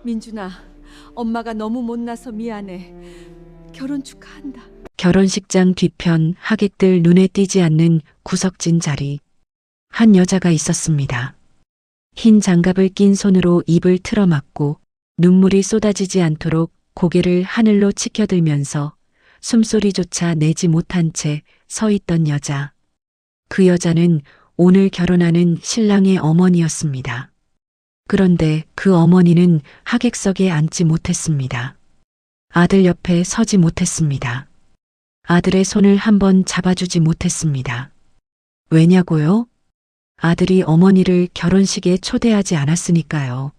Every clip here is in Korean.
민준아, 엄마가 너무 못나서 미안해. 결혼 축하한다. 결혼식장 뒤편 하객들 눈에 띄지 않는 구석진 자리. 한 여자가 있었습니다. 흰 장갑을 낀 손으로 입을 틀어막고 눈물이 쏟아지지 않도록 고개를 하늘로 치켜들면서 숨소리조차 내지 못한 채 서 있던 여자. 그 여자는 오늘 결혼하는 신랑의 어머니였습니다. 그런데 그 어머니는 하객석에 앉지 못했습니다. 아들 옆에 서지 못했습니다. 아들의 손을 한번 잡아주지 못했습니다. 왜냐고요? 아들이 어머니를 결혼식에 초대하지 않았으니까요.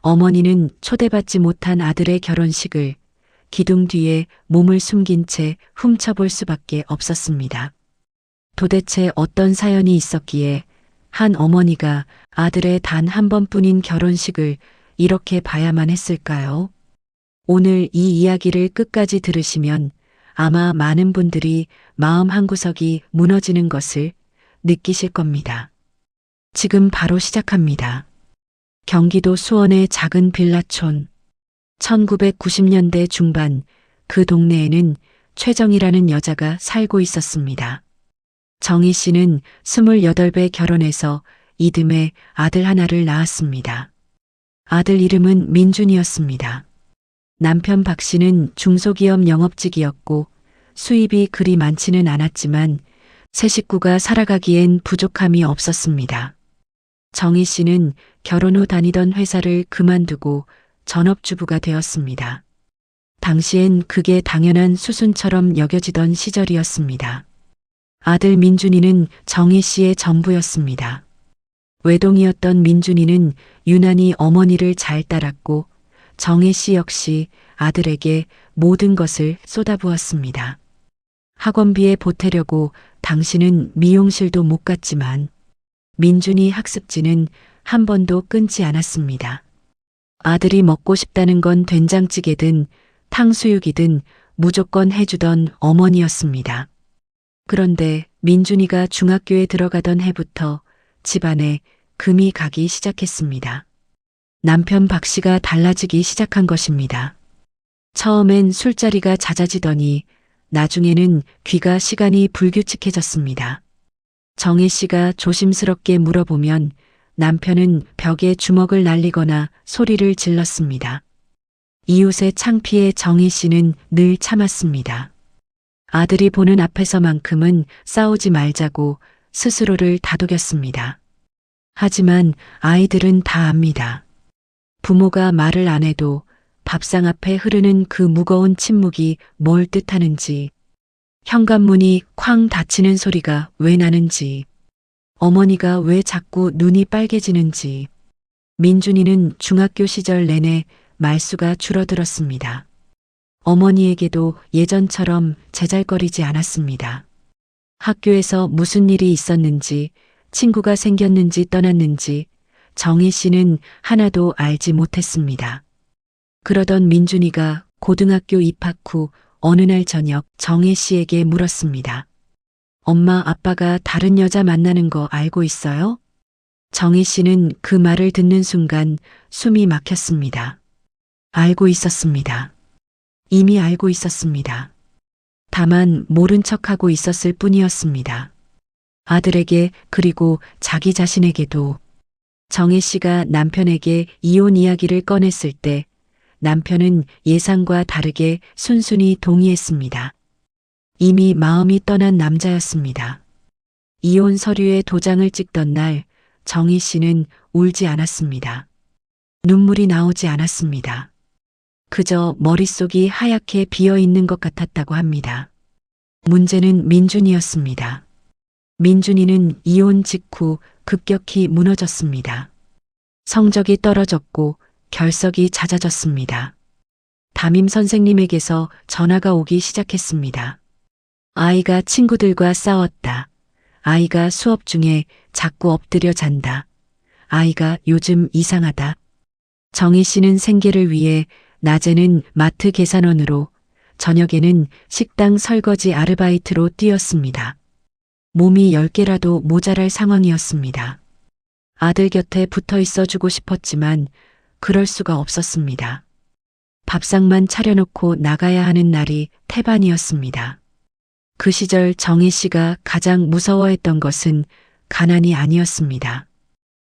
어머니는 초대받지 못한 아들의 결혼식을 기둥 뒤에 몸을 숨긴 채 훔쳐볼 수밖에 없었습니다. 도대체 어떤 사연이 있었기에 한 어머니가 아들의 단 한 번뿐인 결혼식을 이렇게 봐야만 했을까요? 오늘 이 이야기를 끝까지 들으시면 아마 많은 분들이 마음 한구석이 무너지는 것을 느끼실 겁니다. 지금 바로 시작합니다. 경기도 수원의 작은 빌라촌. 1990년대 중반 그 동네에는 최정이라는 여자가 살고 있었습니다. 정희 씨는 28배 결혼해서 이듬해 아들 하나를 낳았습니다. 아들 이름은 민준이었습니다. 남편 박 씨는 중소기업 영업직이었고 수입이 그리 많지는 않았지만 세 식구가 살아가기엔 부족함이 없었습니다. 정희 씨는 결혼 후 다니던 회사를 그만두고 전업주부가 되었습니다. 당시엔 그게 당연한 수순처럼 여겨지던 시절이었습니다. 아들 민준이는 정희 씨의 전부였습니다. 외동이었던 민준이는 유난히 어머니를 잘 따랐고 정희 씨 역시 아들에게 모든 것을 쏟아부었습니다. 학원비에 보태려고 당신은 미용실도 못 갔지만 민준이 학습지는 한 번도 끊지 않았습니다. 아들이 먹고 싶다는 건 된장찌개든 탕수육이든 무조건 해주던 어머니였습니다. 그런데 민준이가 중학교에 들어가던 해부터 집안에 금이 가기 시작했습니다. 남편 박 씨가 달라지기 시작한 것입니다. 처음엔 술자리가 잦아지더니 나중에는 귀가 시간이 불규칙해졌습니다. 정희 씨가 조심스럽게 물어보면 남편은 벽에 주먹을 날리거나 소리를 질렀습니다. 이웃의 창피에 정희 씨는 늘 참았습니다. 아들이 보는 앞에서만큼은 싸우지 말자고 스스로를 다독였습니다. 하지만 아이들은 다 압니다. 부모가 말을 안 해도 밥상 앞에 흐르는 그 무거운 침묵이 뭘 뜻하는지, 현관문이 쾅 닫히는 소리가 왜 나는지, 어머니가 왜 자꾸 눈이 빨개지는지. 민준이는 중학교 시절 내내 말수가 줄어들었습니다. 어머니에게도 예전처럼 제잘거리지 않았습니다. 학교에서 무슨 일이 있었는지, 친구가 생겼는지 떠났는지 정희 씨는 하나도 알지 못했습니다. 그러던 민준이가 고등학교 입학 후 어느 날 저녁 정희 씨에게 물었습니다. 엄마, 아빠가 다른 여자 만나는 거 알고 있어요? 정희 씨는 그 말을 듣는 순간 숨이 막혔습니다. 알고 있었습니다. 이미 알고 있었습니다. 다만 모른 척하고 있었을 뿐이었습니다. 아들에게 그리고 자기 자신에게도. 정희 씨가 남편에게 이혼 이야기를 꺼냈을 때 남편은 예상과 다르게 순순히 동의했습니다. 이미 마음이 떠난 남자였습니다. 이혼 서류에 도장을 찍던 날 정희 씨는 울지 않았습니다. 눈물이 나오지 않았습니다. 그저 머릿속이 하얗게 비어있는 것 같았다고 합니다. 문제는 민준이었습니다. 민준이는 이혼 직후 급격히 무너졌습니다. 성적이 떨어졌고 결석이 잦아졌습니다. 담임 선생님에게서 전화가 오기 시작했습니다. 아이가 친구들과 싸웠다. 아이가 수업 중에 자꾸 엎드려 잔다. 아이가 요즘 이상하다. 정희 씨는 생계를 위해 낮에는 마트 계산원으로, 저녁에는 식당 설거지 아르바이트로 뛰었습니다. 몸이 10개라도 모자랄 상황이었습니다. 아들 곁에 붙어 있어 주고 싶었지만 그럴 수가 없었습니다. 밥상만 차려놓고 나가야 하는 날이 태반이었습니다. 그 시절 정희 씨가 가장 무서워했던 것은 가난이 아니었습니다.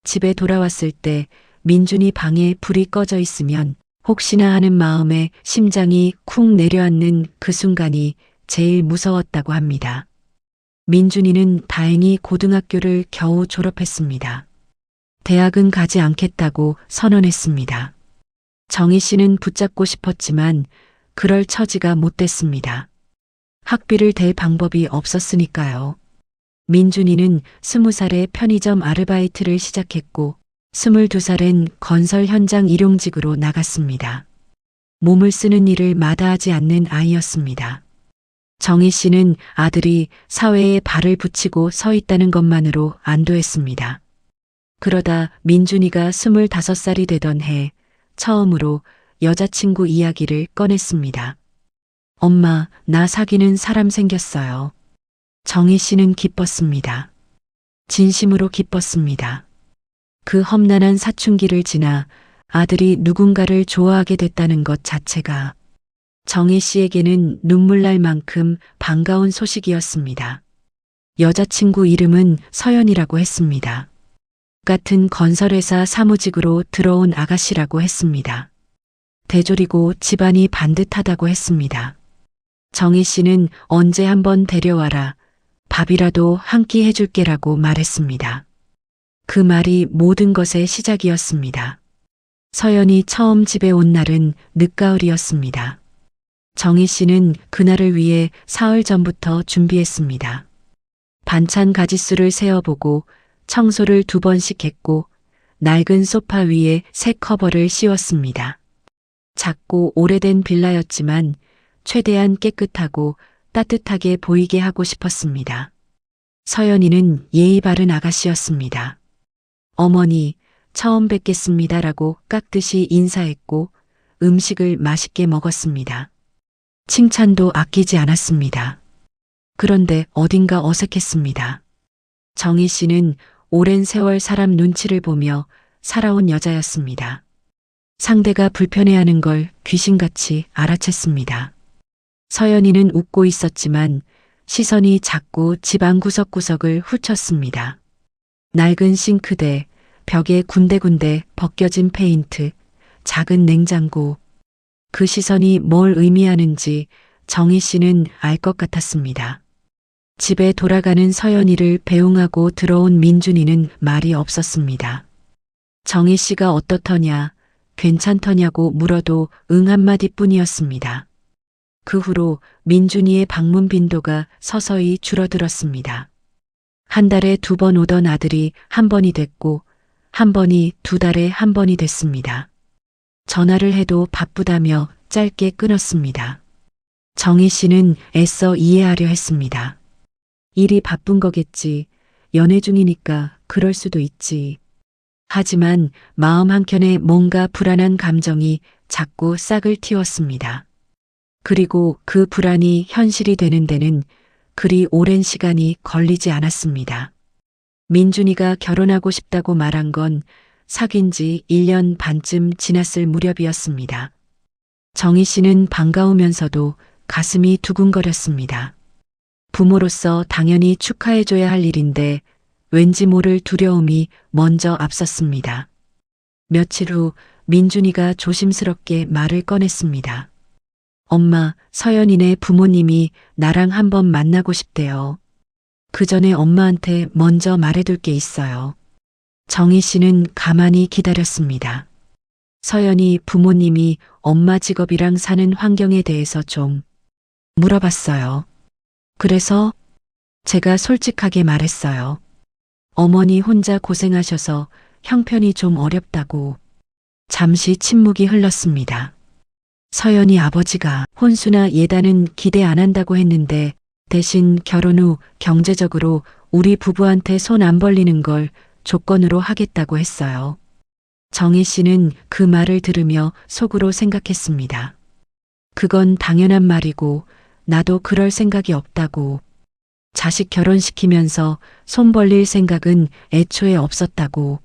집에 돌아왔을 때 민준이 방에 불이 꺼져 있으면 혹시나 하는 마음에 심장이 쿵 내려앉는 그 순간이 제일 무서웠다고 합니다. 민준이는 다행히 고등학교를 겨우 졸업했습니다. 대학은 가지 않겠다고 선언했습니다. 정희 씨는 붙잡고 싶었지만 그럴 처지가 못 됐습니다. 학비를 댈 방법이 없었으니까요. 민준이는 20살에 편의점 아르바이트를 시작했고 22살엔 건설 현장 일용직으로 나갔습니다. 몸을 쓰는 일을 마다하지 않는 아이였습니다. 정희 씨는 아들이 사회에 발을 붙이고 서 있다는 것만으로 안도했습니다. 그러다 민준이가 25살이 되던 해 처음으로 여자친구 이야기를 꺼냈습니다. 엄마, 나 사귀는 사람 생겼어요. 정희 씨는 기뻤습니다. 진심으로 기뻤습니다. 그 험난한 사춘기를 지나 아들이 누군가를 좋아하게 됐다는 것 자체가 정희 씨에게는 눈물 날 만큼 반가운 소식이었습니다. 여자친구 이름은 서연이라고 했습니다. 같은 건설회사 사무직으로 들어온 아가씨라고 했습니다. 대졸이고 집안이 반듯하다고 했습니다. 정희 씨는 언제 한번 데려와라. 밥이라도 한 끼 해줄게라고 말했습니다. 그 말이 모든 것의 시작이었습니다. 서연이 처음 집에 온 날은 늦가을이었습니다. 정희 씨는 그날을 위해 사흘 전부터 준비했습니다. 반찬 가짓수를 세어보고 청소를 2번씩 했고 낡은 소파 위에 새 커버를 씌웠습니다. 작고 오래된 빌라였지만 최대한 깨끗하고 따뜻하게 보이게 하고 싶었습니다. 서연이는 예의 바른 아가씨였습니다. 어머니, 처음 뵙겠습니다라고 깍듯이 인사했고 음식을 맛있게 먹었습니다. 칭찬도 아끼지 않았습니다. 그런데 어딘가 어색했습니다. 정희 씨는 오랜 세월 사람 눈치를 보며 살아온 여자였습니다. 상대가 불편해하는 걸 귀신같이 알아챘습니다. 서연이는 웃고 있었지만 시선이 자꾸 집안 구석구석을 훑었습니다. 낡은 싱크대, 벽에 군데군데 벗겨진 페인트, 작은 냉장고. 그 시선이 뭘 의미하는지 정희 씨는 알 것 같았습니다. 집에 돌아가는 서연이를 배웅하고 들어온 민준이는 말이 없었습니다. 정희 씨가 어떻더냐, 괜찮더냐고 물어도 응 한마디뿐이었습니다. 그 후로 민준이의 방문 빈도가 서서히 줄어들었습니다. 한 달에 2번 오던 아들이 1번이 됐고 한 번이 2달에 1번이 됐습니다. 전화를 해도 바쁘다며 짧게 끊었습니다. 정희 씨는 애써 이해하려 했습니다. 일이 바쁜 거겠지. 연애 중이니까 그럴 수도 있지. 하지만 마음 한켠에 뭔가 불안한 감정이 자꾸 싹을 틔웠습니다. 그리고 그 불안이 현실이 되는 데는 그리 오랜 시간이 걸리지 않았습니다. 민준이가 결혼하고 싶다고 말한 건 사귄 지 1년 반쯤 지났을 무렵이었습니다. 정희 씨는 반가우면서도 가슴이 두근거렸습니다. 부모로서 당연히 축하해줘야 할 일인데 왠지 모를 두려움이 먼저 앞섰습니다. 며칠 후 민준이가 조심스럽게 말을 꺼냈습니다. 엄마, 서연이네 부모님이 나랑 한번 만나고 싶대요. 그 전에 엄마한테 먼저 말해둘 게 있어요. 정희 씨는 가만히 기다렸습니다. 서연이 부모님이 엄마 직업이랑 사는 환경에 대해서 좀 물어봤어요. 그래서 제가 솔직하게 말했어요. 어머니 혼자 고생하셔서 형편이 좀 어렵다고. 잠시 침묵이 흘렀습니다. 서연이 아버지가 혼수나 예단은 기대 안 한다고 했는데 대신 결혼 후 경제적으로 우리 부부한테 손 안 벌리는 걸 조건으로 하겠다고 했어요. 정희 씨는 그 말을 들으며 속으로 생각했습니다. 그건 당연한 말이고 나도 그럴 생각이 없다고. 자식 결혼시키면서 손 벌릴 생각은 애초에 없었다고.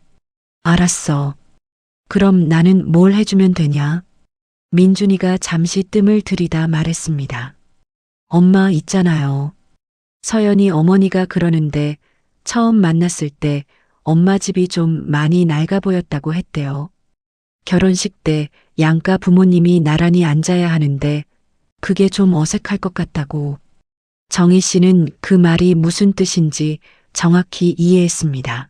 알았어. 그럼 나는 뭘 해주면 되냐? 민준이가 잠시 뜸을 들이다 말했습니다. 엄마 있잖아요. 서연이 어머니가 그러는데 처음 만났을 때 엄마 집이 좀 많이 낡아 보였다고 했대요. 결혼식 때 양가 부모님이 나란히 앉아야 하는데 그게 좀 어색할 것 같다고. 정희 씨는 그 말이 무슨 뜻인지 정확히 이해했습니다.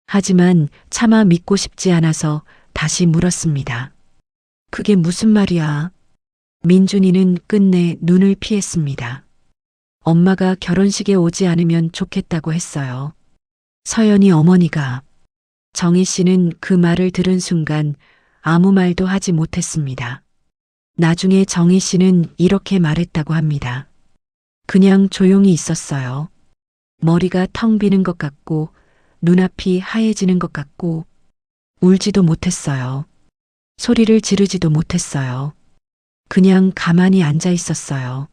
하지만 차마 믿고 싶지 않아서 다시 물었습니다. 그게 무슨 말이야? 민준이는 끝내 눈을 피했습니다. 엄마가 결혼식에 오지 않으면 좋겠다고 했어요. 서연이 어머니가. 정희 씨는 그 말을 들은 순간 아무 말도 하지 못했습니다. 나중에 정희 씨는 이렇게 말했다고 합니다. 그냥 조용히 있었어요. 머리가 텅 비는 것 같고 눈앞이 하얘지는 것 같고 울지도 못했어요. 소리를 지르지도 못했어요. 그냥 가만히 앉아 있었어요.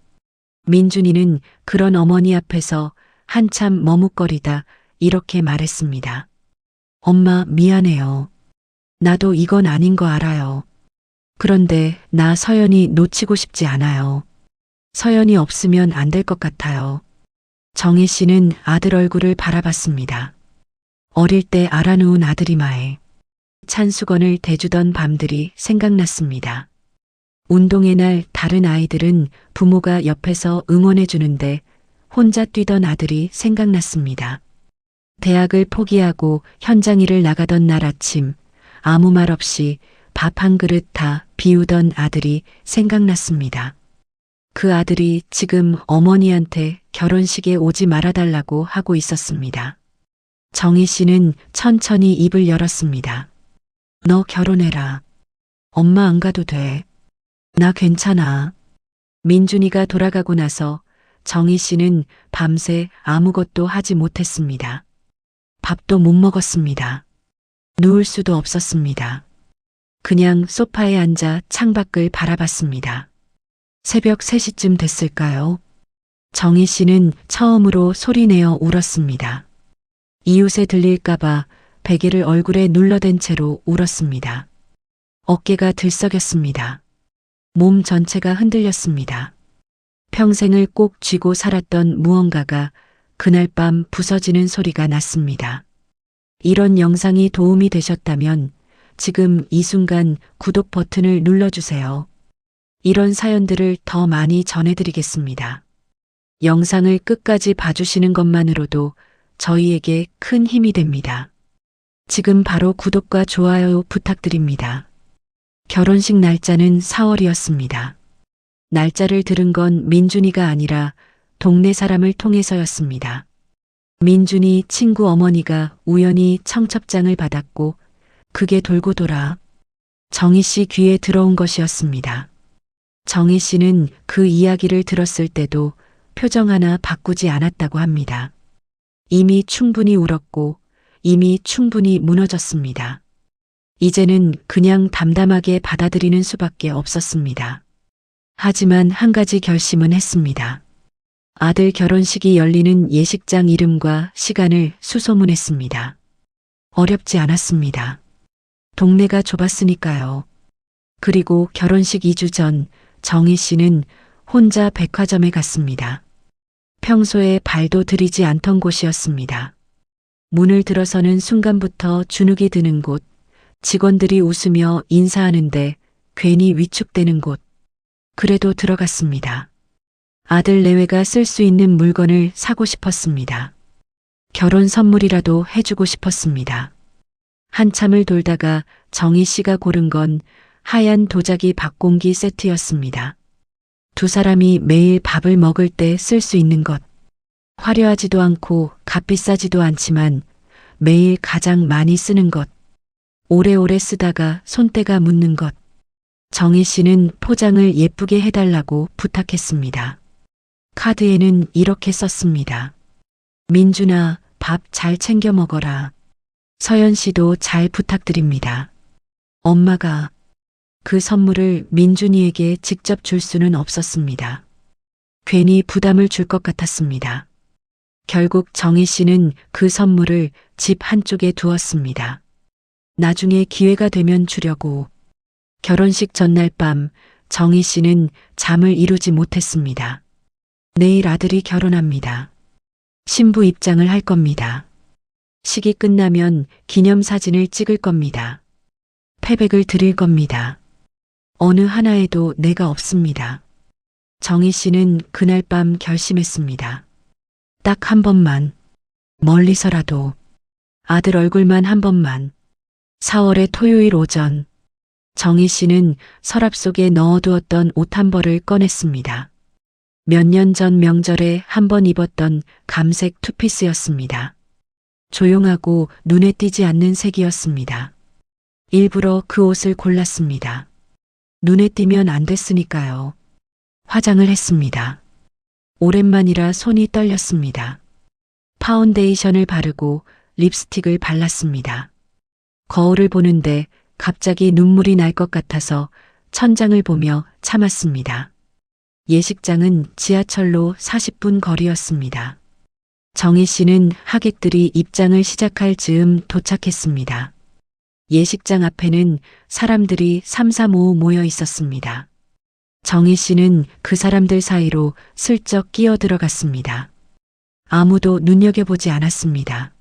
민준이는 그런 어머니 앞에서 한참 머뭇거리다 이렇게 말했습니다. 엄마 미안해요. 나도 이건 아닌 거 알아요. 그런데 나 서연이 놓치고 싶지 않아요. 서연이 없으면 안 될 것 같아요. 정희 씨는 아들 얼굴을 바라봤습니다. 어릴 때 알아놓은 아들이마에 찬 수건을 대주던 밤들이 생각났습니다. 운동회 날 다른 아이들은 부모가 옆에서 응원해 주는데 혼자 뛰던 아들이 생각났습니다. 대학을 포기하고 현장 일을 나가던 날 아침 아무 말 없이 밥 한 그릇 다 비우던 아들이 생각났습니다. 그 아들이 지금 어머니한테 결혼식에 오지 말아달라고 하고 있었습니다. 정희 씨는 천천히 입을 열었습니다. 너 결혼해라. 엄마 안 가도 돼. 나 괜찮아. 민준이가 돌아가고 나서 정희 씨는 밤새 아무것도 하지 못했습니다. 밥도 못 먹었습니다. 누울 수도 없었습니다. 그냥 소파에 앉아 창밖을 바라봤습니다. 새벽 3시쯤 됐을까요? 정희 씨는 처음으로 소리내어 울었습니다. 이웃에 들릴까봐 베개를 얼굴에 눌러댄 채로 울었습니다. 어깨가 들썩였습니다. 몸 전체가 흔들렸습니다. 평생을 꼭 쥐고 살았던 무언가가 그날 밤 부서지는 소리가 났습니다. 이런 영상이 도움이 되셨다면 지금 이 순간 구독 버튼을 눌러주세요. 이런 사연들을 더 많이 전해드리겠습니다. 영상을 끝까지 봐주시는 것만으로도 저희에게 큰 힘이 됩니다. 지금 바로 구독과 좋아요 부탁드립니다. 결혼식 날짜는 4월이었습니다. 날짜를 들은 건 민준이가 아니라 동네 사람을 통해서였습니다. 민준이 친구 어머니가 우연히 청첩장을 받았고 그게 돌고 돌아 정희 씨 귀에 들어온 것이었습니다. 정희 씨는 그 이야기를 들었을 때도 표정 하나 바꾸지 않았다고 합니다. 이미 충분히 울었고 이미 충분히 무너졌습니다. 이제는 그냥 담담하게 받아들이는 수밖에 없었습니다. 하지만 한 가지 결심은 했습니다. 아들 결혼식이 열리는 예식장 이름과 시간을 수소문했습니다. 어렵지 않았습니다. 동네가 좁았으니까요. 그리고 결혼식 2주 전 정희 씨는 혼자 백화점에 갔습니다. 평소에 발도 들이지 않던 곳이었습니다. 문을 들어서는 순간부터 주눅이 드는 곳, 직원들이 웃으며 인사하는데 괜히 위축되는 곳. 그래도 들어갔습니다. 아들 내외가 쓸 수 있는 물건을 사고 싶었습니다. 결혼 선물이라도 해주고 싶었습니다. 한참을 돌다가 정희 씨가 고른 건 하얀 도자기 밥공기 세트였습니다. 두 사람이 매일 밥을 먹을 때 쓸 수 있는 것. 화려하지도 않고 값비싸지도 않지만 매일 가장 많이 쓰는 것. 오래오래 쓰다가 손때가 묻는 것. 정희 씨는 포장을 예쁘게 해달라고 부탁했습니다. 카드에는 이렇게 썼습니다. 민준아, 밥 잘 챙겨 먹어라. 서연 씨도 잘 부탁드립니다. 엄마가 그 선물을 민준이에게 직접 줄 수는 없었습니다. 괜히 부담을 줄 것 같았습니다. 결국 정희 씨는 그 선물을 집 한쪽에 두었습니다. 나중에 기회가 되면 주려고. 결혼식 전날 밤 정희 씨는 잠을 이루지 못했습니다. 내일 아들이 결혼합니다. 신부 입장을 할 겁니다. 식이 끝나면 기념사진을 찍을 겁니다. 패백을 드릴 겁니다. 어느 하나에도 내가 없습니다. 정희 씨는 그날 밤 결심했습니다. 딱 한 번만, 멀리서라도 아들 얼굴만 한 번만. 4월의 토요일 오전, 정희 씨는 서랍 속에 넣어두었던 옷 한 벌을 꺼냈습니다. 몇 년 전 명절에 한 번 입었던 감색 투피스였습니다. 조용하고 눈에 띄지 않는 색이었습니다. 일부러 그 옷을 골랐습니다. 눈에 띄면 안 됐으니까요. 화장을 했습니다. 오랜만이라 손이 떨렸습니다. 파운데이션을 바르고 립스틱을 발랐습니다. 거울을 보는데 갑자기 눈물이 날 것 같아서 천장을 보며 참았습니다. 예식장은 지하철로 40분 거리였습니다. 정희 씨는 하객들이 입장을 시작할 즈음 도착했습니다. 예식장 앞에는 사람들이 삼삼오오 모여 있었습니다. 정희 씨는 그 사람들 사이로 슬쩍 끼어 들어갔습니다. 아무도 눈여겨보지 않았습니다.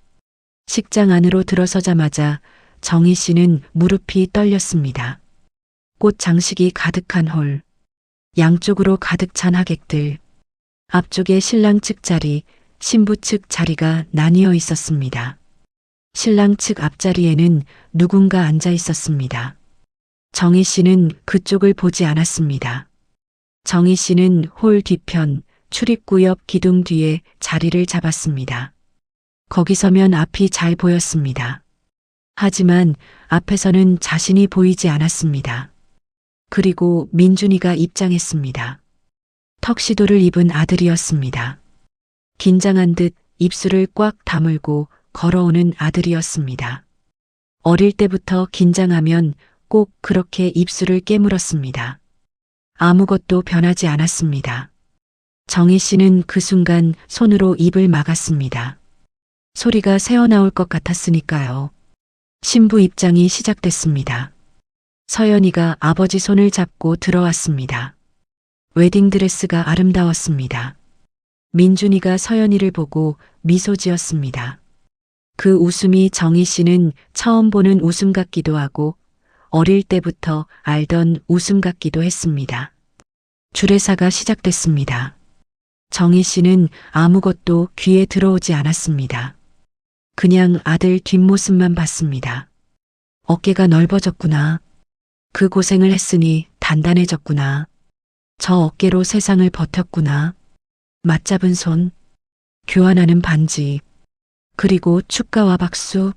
식장 안으로 들어서자마자 정희 씨는 무릎이 떨렸습니다. 꽃 장식이 가득한 홀, 양쪽으로 가득 찬 하객들, 앞쪽에 신랑 측 자리, 신부 측 자리가 나뉘어 있었습니다. 신랑 측 앞자리에는 누군가 앉아 있었습니다. 정희 씨는 그쪽을 보지 않았습니다. 정희 씨는 홀 뒤편 출입구 옆 기둥 뒤에 자리를 잡았습니다. 거기 서면 앞이 잘 보였습니다. 하지만 앞에서는 자신이 보이지 않았습니다. 그리고 민준이가 입장했습니다. 턱시도를 입은 아들이었습니다. 긴장한 듯 입술을 꽉 다물고 걸어오는 아들이었습니다. 어릴 때부터 긴장하면 꼭 그렇게 입술을 깨물었습니다. 아무것도 변하지 않았습니다. 정희 씨는 그 순간 손으로 입을 막았습니다. 소리가 새어나올 것 같았으니까요. 신부 입장이 시작됐습니다. 서연이가 아버지 손을 잡고 들어왔습니다. 웨딩드레스가 아름다웠습니다. 민준이가 서연이를 보고 미소 지었습니다. 그 웃음이 정희 씨는 처음 보는 웃음 같기도 하고 어릴 때부터 알던 웃음 같기도 했습니다. 주례사가 시작됐습니다. 정희 씨는 아무것도 귀에 들어오지 않았습니다. 그냥 아들 뒷모습만 봤습니다. 어깨가 넓어졌구나. 그 고생을 했으니 단단해졌구나. 저 어깨로 세상을 버텼구나. 맞잡은 손, 교환하는 반지, 그리고 축가와 박수.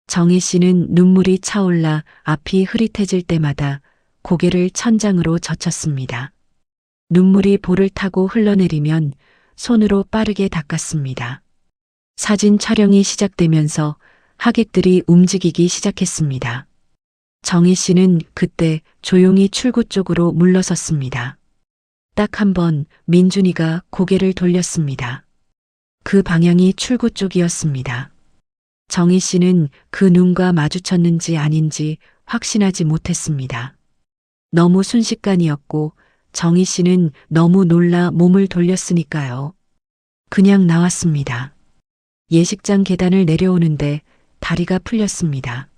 정희 씨는 눈물이 차올라 앞이 흐릿해질 때마다 고개를 천장으로 젖혔습니다. 눈물이 볼을 타고 흘러내리면 손으로 빠르게 닦았습니다. 사진 촬영이 시작되면서 하객들이 움직이기 시작했습니다. 정희 씨는 그때 조용히 출구 쪽으로 물러섰습니다. 딱 한 번 민준이가 고개를 돌렸습니다. 그 방향이 출구 쪽이었습니다. 정희 씨는 그 눈과 마주쳤는지 아닌지 확신하지 못했습니다. 너무 순식간이었고 정희 씨는 너무 놀라 몸을 돌렸으니까요. 그냥 나왔습니다. 예식장 계단을 내려오는데 다리가 풀렸습니다.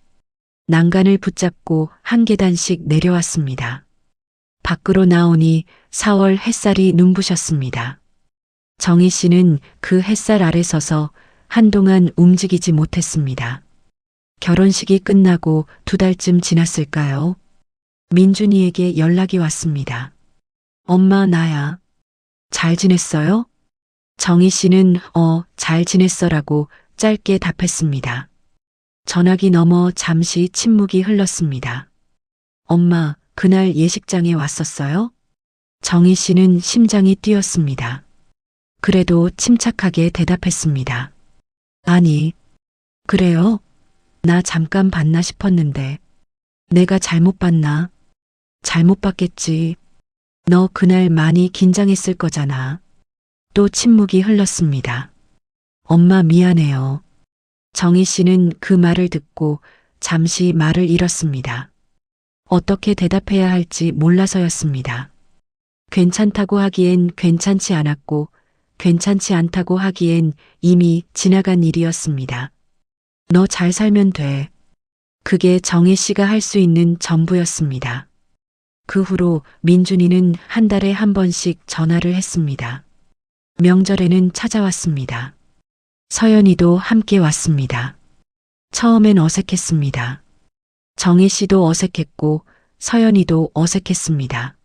난간을 붙잡고 한 계단씩 내려왔습니다. 밖으로 나오니 4월 햇살이 눈부셨습니다. 정희 씨는 그 햇살 아래 서서 한동안 움직이지 못했습니다. 결혼식이 끝나고 2달쯤 지났을까요? 민준이에게 연락이 왔습니다. 엄마, 나야. 잘 지냈어요? 정희 씨는 잘 지냈어라고 짧게 답했습니다. 전화기 너머 잠시 침묵이 흘렀습니다. 엄마, 그날 예식장에 왔었어요? 정희 씨는 심장이 뛰었습니다. 그래도 침착하게 대답했습니다. 아니, 그래요? 나 잠깐 봤나 싶었는데. 내가 잘못 봤나? 잘못 봤겠지. 너 그날 많이 긴장했을 거잖아. 또 침묵이 흘렀습니다. 엄마 미안해요. 정희 씨는 그 말을 듣고 잠시 말을 잃었습니다. 어떻게 대답해야 할지 몰라서였습니다. 괜찮다고 하기엔 괜찮지 않았고 괜찮지 않다고 하기엔 이미 지나간 일이었습니다. 너 잘 살면 돼. 그게 정혜 씨가 할 수 있는 전부였습니다. 그 후로 민준이는 한 달에 한 번씩 전화를 했습니다. 명절에는 찾아왔습니다. 서연이도 함께 왔습니다. 처음엔 어색했습니다. 정혜 씨도 어색했고 서연이도 어색했습니다.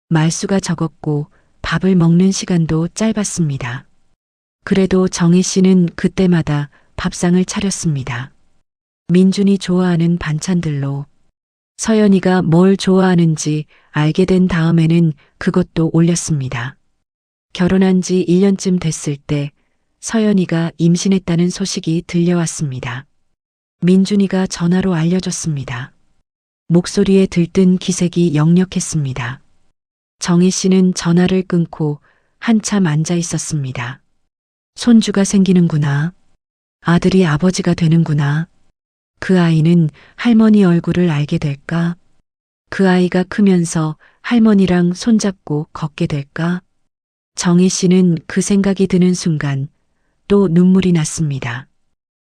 말수가 적었고 밥을 먹는 시간도 짧았습니다. 그래도 정혜 씨는 그때마다 밥상을 차렸습니다. 민준이 좋아하는 반찬들로. 서연이가 뭘 좋아하는지 알게 된 다음에는 그것도 올렸습니다. 결혼한 지 1년쯤 됐을 때 서연이가 임신했다는 소식이 들려왔습니다. 민준이가 전화로 알려줬습니다. 목소리에 들뜬 기색이 역력했습니다. 정희 씨는 전화를 끊고 한참 앉아 있었습니다. 손주가 생기는구나. 아들이 아버지가 되는구나. 그 아이는 할머니 얼굴을 알게 될까? 그 아이가 크면서 할머니랑 손잡고 걷게 될까? 정희 씨는 그 생각이 드는 순간 또 눈물이 났습니다.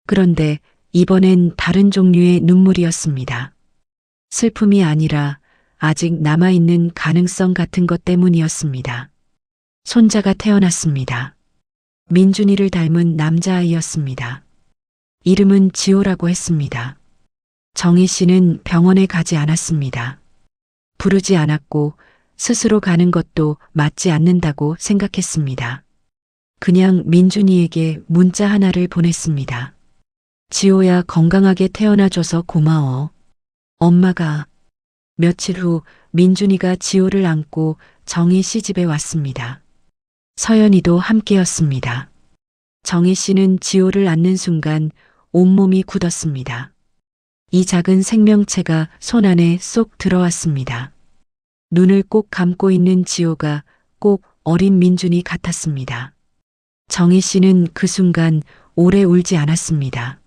그런데 이번엔 다른 종류의 눈물이었습니다. 슬픔이 아니라 아직 남아있는 가능성 같은 것 때문이었습니다. 손자가 태어났습니다. 민준이를 닮은 남자아이였습니다. 이름은 지호라고 했습니다. 정희 씨는 병원에 가지 않았습니다. 부르지 않았고 스스로 가는 것도 맞지 않는다고 생각했습니다. 그냥 민준이에게 문자 하나를 보냈습니다. 지호야, 건강하게 태어나줘서 고마워. 엄마가. 며칠 후 민준이가 지호를 안고 정희 씨 집에 왔습니다. 서연이도 함께였습니다. 정희 씨는 지호를 안는 순간 온몸이 굳었습니다. 이 작은 생명체가 손 안에 쏙 들어왔습니다. 눈을 꼭 감고 있는 지호가 꼭 어린 민준이 같았습니다. 정희 씨는 그 순간 오래 울지 않았습니다.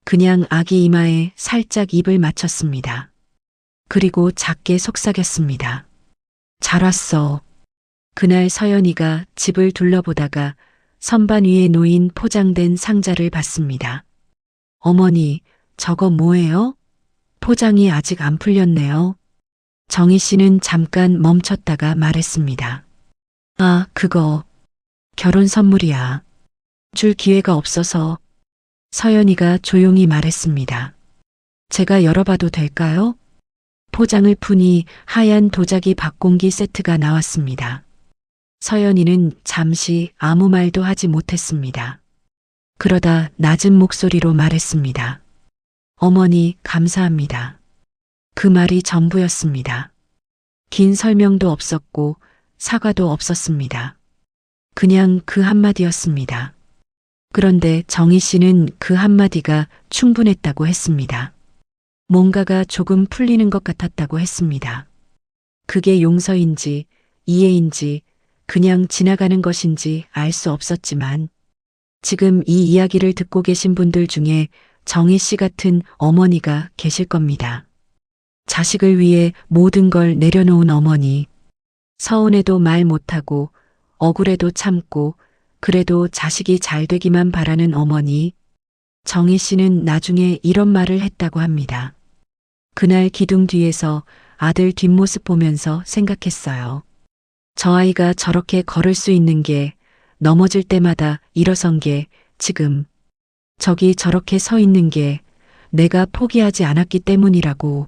그냥 아기 이마에 살짝 입을 맞췄습니다. 그리고 작게 속삭였습니다. 잘 왔어. 그날 서연이가 집을 둘러보다가 선반 위에 놓인 포장된 상자를 봤습니다. 어머니, 저거 뭐예요? 포장이 아직 안 풀렸네요. 정희 씨는 잠깐 멈췄다가 말했습니다. 아, 그거 결혼 선물이야. 줄 기회가 없어서. 서연이가 조용히 말했습니다. 제가 열어봐도 될까요? 포장을 푸니 하얀 도자기 밥공기 세트가 나왔습니다. 서연이는 잠시 아무 말도 하지 못했습니다. 그러다 낮은 목소리로 말했습니다. 어머니, 감사합니다. 그 말이 전부였습니다. 긴 설명도 없었고 사과도 없었습니다. 그냥 그 한마디였습니다. 그런데 정희 씨는 그 한마디가 충분했다고 했습니다. 뭔가가 조금 풀리는 것 같았다고 했습니다. 그게 용서인지 이해인지 그냥 지나가는 것인지 알 수 없었지만 지금 이 이야기를 듣고 계신 분들 중에 정희 씨 같은 어머니가 계실 겁니다. 자식을 위해 모든 걸 내려놓은 어머니. 서운해도 말 못하고 억울해도 참고 그래도 자식이 잘 되기만 바라는 어머니. 정희 씨는 나중에 이런 말을 했다고 합니다. 그날 기둥 뒤에서 아들 뒷모습 보면서 생각했어요. 저 아이가 저렇게 걸을 수 있는 게, 넘어질 때마다 일어선 게, 지금 저기 저렇게 서 있는 게 내가 포기하지 않았기 때문이라고.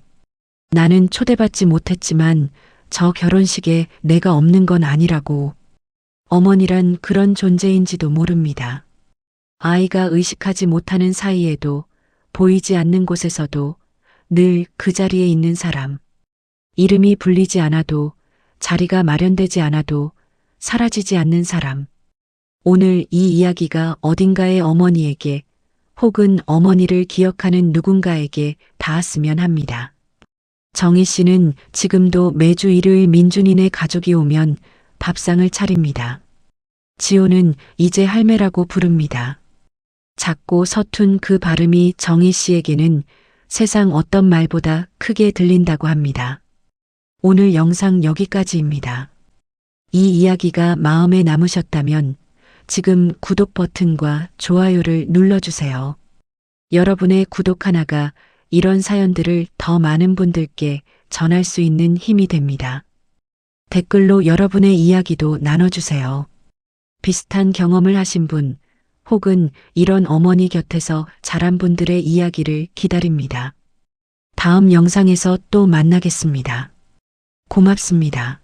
나는 초대받지 못했지만 저 결혼식에 내가 없는 건 아니라고. 어머니란 그런 존재인지도 모릅니다. 아이가 의식하지 못하는 사이에도 보이지 않는 곳에서도 늘 그 자리에 있는 사람. 이름이 불리지 않아도 자리가 마련되지 않아도 사라지지 않는 사람. 오늘 이 이야기가 어딘가의 어머니에게 혹은 어머니를 기억하는 누군가에게 닿았으면 합니다. 정희 씨는 지금도 매주 일요일 민준이네 가족이 오면 밥상을 차립니다. 지호는 이제 할매라고 부릅니다. 작고 서툰 그 발음이 정희 씨에게는 세상 어떤 말보다 크게 들린다고 합니다. 오늘 영상 여기까지입니다. 이 이야기가 마음에 남으셨다면 지금 구독 버튼과 좋아요를 눌러주세요. 여러분의 구독 하나가 이런 사연들을 더 많은 분들께 전할 수 있는 힘이 됩니다. 댓글로 여러분의 이야기도 나눠주세요. 비슷한 경험을 하신 분, 혹은 이런 어머니 곁에서 자란 분들의 이야기를 기다립니다. 다음 영상에서 또 만나겠습니다. 고맙습니다.